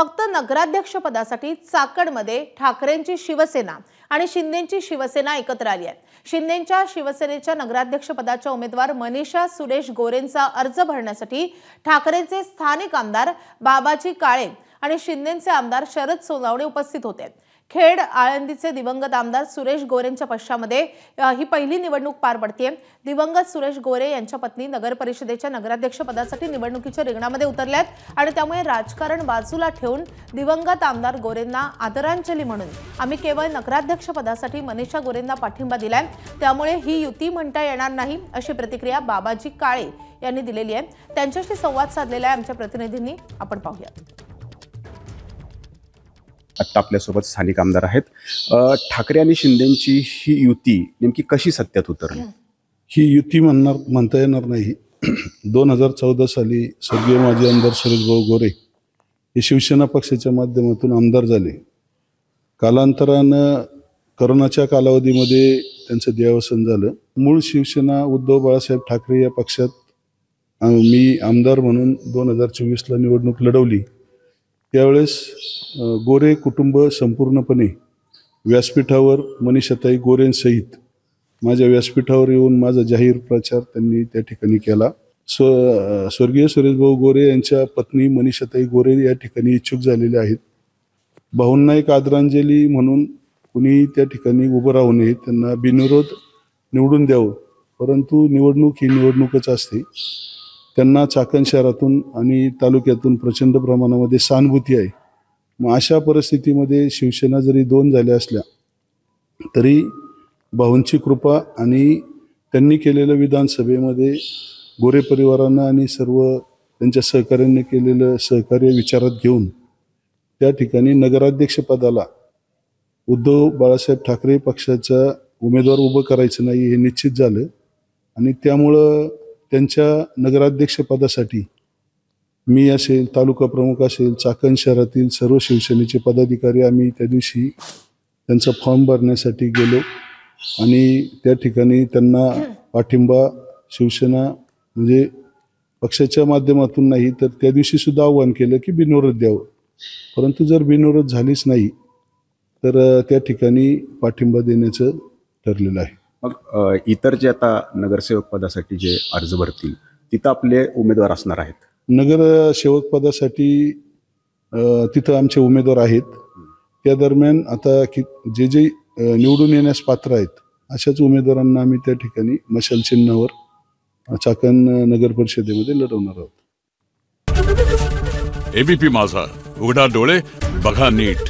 फक्त नगराध्यक्ष पदासाठी चाकणमध्ये ठाकरेंची शिवसेना आणि शिंदेंची शिवसेना एकत्र आली आहे। शिंदेंच्या शिवसेनेच्या नगराध्यक्ष पदाच्या उमेदवार मनीषा सुरेश गोरेंचा अर्ज भरण्यासाठी ठाकरेंचे स्थानिक आमदार बाबाजी काळे आणि शिंदेंचे आमदार शरद सोनवणे उपस्थित होते। खेड आळंदीचे दिवंगत आमदार सुरेश गोरेंच्या पक्षामध्ये ही पहिली निवडणूक पार पडते। दिवंगत सुरेश गोरे यांच्या पत्नी नगर परिषदेच्या नगराध्यक्ष पदासाठी निवडणुकीच्या रिंगणामध्ये उतरल्यात आणि त्यामुळे राजकारण बाजूला ठेवून दिवंगत आमदार गोरेंना आदरांजली म्हणून आम्ही केवळ नगराध्यक्ष पदासाठी मनीषा गोरेंना पाठिंबा दिलाय, त्यामुळे ही युती म्हणता येणार नाही अशी प्रतिक्रिया बाबाजी काळे यांनी दिलेली आहे। त्यांच्याशी संवाद साधलेला आहे आमच्या प्रतिनिधींनी, आपण पाहूया। आता आपल्यासोबत स्थानिक आमदार आहेत। ठाकरे आणि शिंदेंची ही युती नेमकी कशी सत्यात उतरली? ही युती म्हणता येणार नाही। 2014 साली स्वर्गीय माजी आमदार सुरेशभाऊ गोरे हे शिवसेना पक्षाच्या माध्यमातून आमदार झाले। कालांतरानं कोरोनाच्या कालावधीमध्ये त्यांचं देहावसान झालं। मूळ शिवसेना उद्धव बाळासाहेब ठाकरे या पक्षात मी आमदार म्हणून 2024ला निवडणूक लढवली। त्यावेळेस गोरे कुटुंब संपूर्णपणे व्यासपीठावर मनीषाताई गोरेंसहित माझ्या व्यासपीठावर येऊन माझा जाहीर प्रचार त्यांनी त्या ठिकाणी केला। स्वर्गीय सुरेशभाऊ गोरे यांच्या पत्नी मनीषाताई गोरे या ठिकाणी इच्छुक झालेल्या आहेत। भाऊंना एक आदरांजली म्हणून कुणी त्या ठिकाणी उभं राहू नये, त्यांना बिनविरोध निवडून द्यावं, परंतु निवडणूक ही निवडणूकच असते। त्यांना चाकण शहरातून आणि तालुक्यातून प्रचंड प्रमाणामध्ये सहानुभूती आहे। मग अशा परिस्थितीमध्ये शिवसेना जरी 2 झाल्या असल्या तरी भाऊंची कृपा आणि त्यांनी केलेलं विधानसभेमध्ये गोरे परिवारानं आणि सर्व त्यांच्या सहकार्यांनी केलेलं सहकार्य विचारात घेऊन त्या ठिकाणी नगराध्यक्ष पदाला उद्धव बाळासाहेब ठाकरे पक्षाचा उमेदवार उभं करायचं नाही हे निश्चित झालं आणि त्यामुळं त्यांच्या नगराध्यक्ष पदासाठी मी असेल, तालुका प्रमुख असेल, चाकण शहरातील सर्व शिवसेनेचे पदाधिकारी आम्ही त्या दिवशी त्यांचा फॉर्म भरण्यासाठी गेलो आणि त्या ठिकाणी त्यांना पाठिंबा शिवसेना म्हणजे पक्षाच्या माध्यमातून नाही तर त्या दिवशी सुद्धा आव्हान केलं की बिनविरोध द्यावं, परंतु जर बिनविरोध झालीच नाही तर त्या ठिकाणी पाठिंबा देण्याचं ठरलेलं आहे। मग इतर जे आता नगरसेवक पदासाठी जे अर्ज भरतील तिथं आपले उमेदवार असणार आहेत? नगरसेवक पदासाठी तिथं आमचे उमेदवार आहेत। त्या दरम्यान आता जे निवडून येण्यास पात्र आहेत अशाच उमेदवारांना आम्ही त्या ठिकाणी मशाल चिन्हावर चाकण नगर परिषदेमध्ये लढवणार आहोत। एबीपी माझा, उघडा डोळे बघा नीट।